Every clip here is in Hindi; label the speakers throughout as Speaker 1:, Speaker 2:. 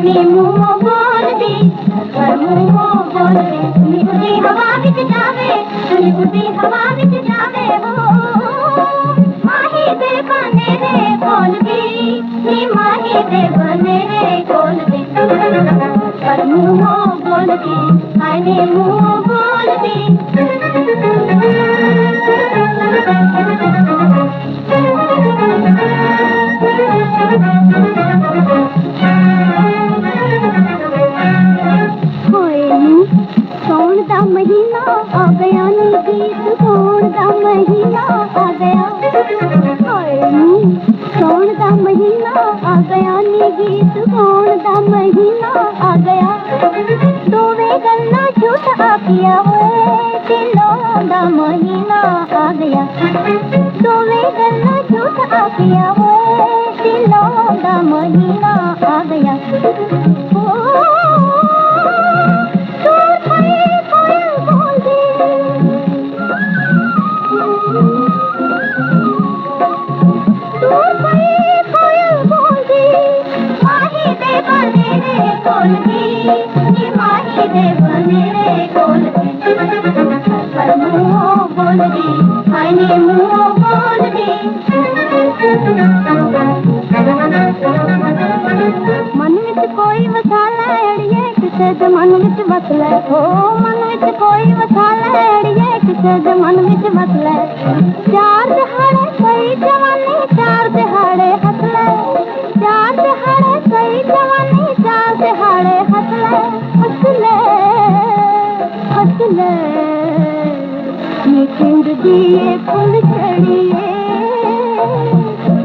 Speaker 1: नी मुँह बोल दी पर मुँह बोल दी सुनी बुद्धि हवा बिच जावे सुनी बुद्धि हवा बिच जावे हो माही दे बने रे बोल दी नी माही दे बने रे बोल दी पर मुँह बोल दी हाय नी मुँह बोल दी सोन दा महीना आ गया नी गीत सोन दा महीना आ गया सोन दा महीना आ गया नी गीत सोन दा महीना आ गया दोवे गल्ला झूठ आखिया होए दिलों दा महीना आ गया दोवे गल्ला झूठ आखिया होए दिलों दा महीना आ गया मन विच कोई वसाला अड़िए किसे दे मन विच वसले हो मन विच कोई वसाला अड़िए किसे दे मन विच वसले चार दिहाड़े सही जवानी चार दिहाड़े हसले चार दिहाड़े सही जवानी चार दिहाड़े हसले हसले हसले नी पिंड दिए फुल चढ़िए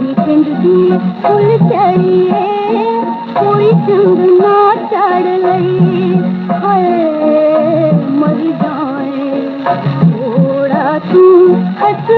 Speaker 1: नी पिंड दिए फुल चढ़िए कोई चंद ना चढ़ गई हाय मर जाए थोड़ा तू हंस